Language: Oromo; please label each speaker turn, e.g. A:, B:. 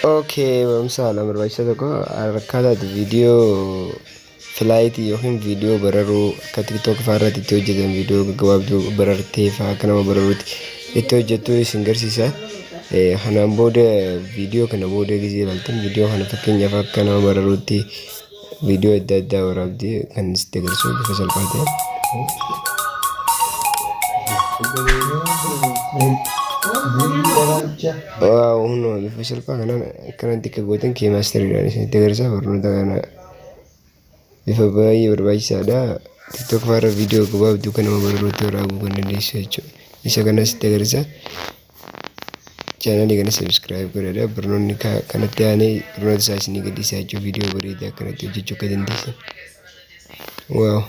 A: Okay, barumsa barbaachisaa tokko akkaataa viidiyoo filaayitii yookiin viidiyoo bararuu akka tiktook fa'aa irratti itti hojjetan viidiyoo gaggabaabduu barartee fa'aa akka nama bararuutti itti hojjettu isin garsiisa. Kanaan booda viidiyoo kana booda gisee ilaaltan viidiyoo kana fakkeenyaaf akka nama bararuutti viidiyoo adda addaa waraabdee kan sitti agarsiisu bifa salphaa ta'een. Waaw hundi bifa salphaa kanaan xiqqaa gootan kee maastariidhaan isinitti agarsiisa. Barnoota kana bifa baay'ee barbaachisaadha. TikTok fa'aa irra viidiyoo gabaabduu kan nama bararuutti waraabuu kan dandeessu jechuudha. Isa kana sitti agarsiisa. Chaanalii kana sabiskiraayib godhadhaa. Barnoonni kanatti aanee barnoota isaa isinii gadhiisaa jechuudha. Viidiyoo bareedaa akkanatti hojjechuu akka dandeessan. Waaw.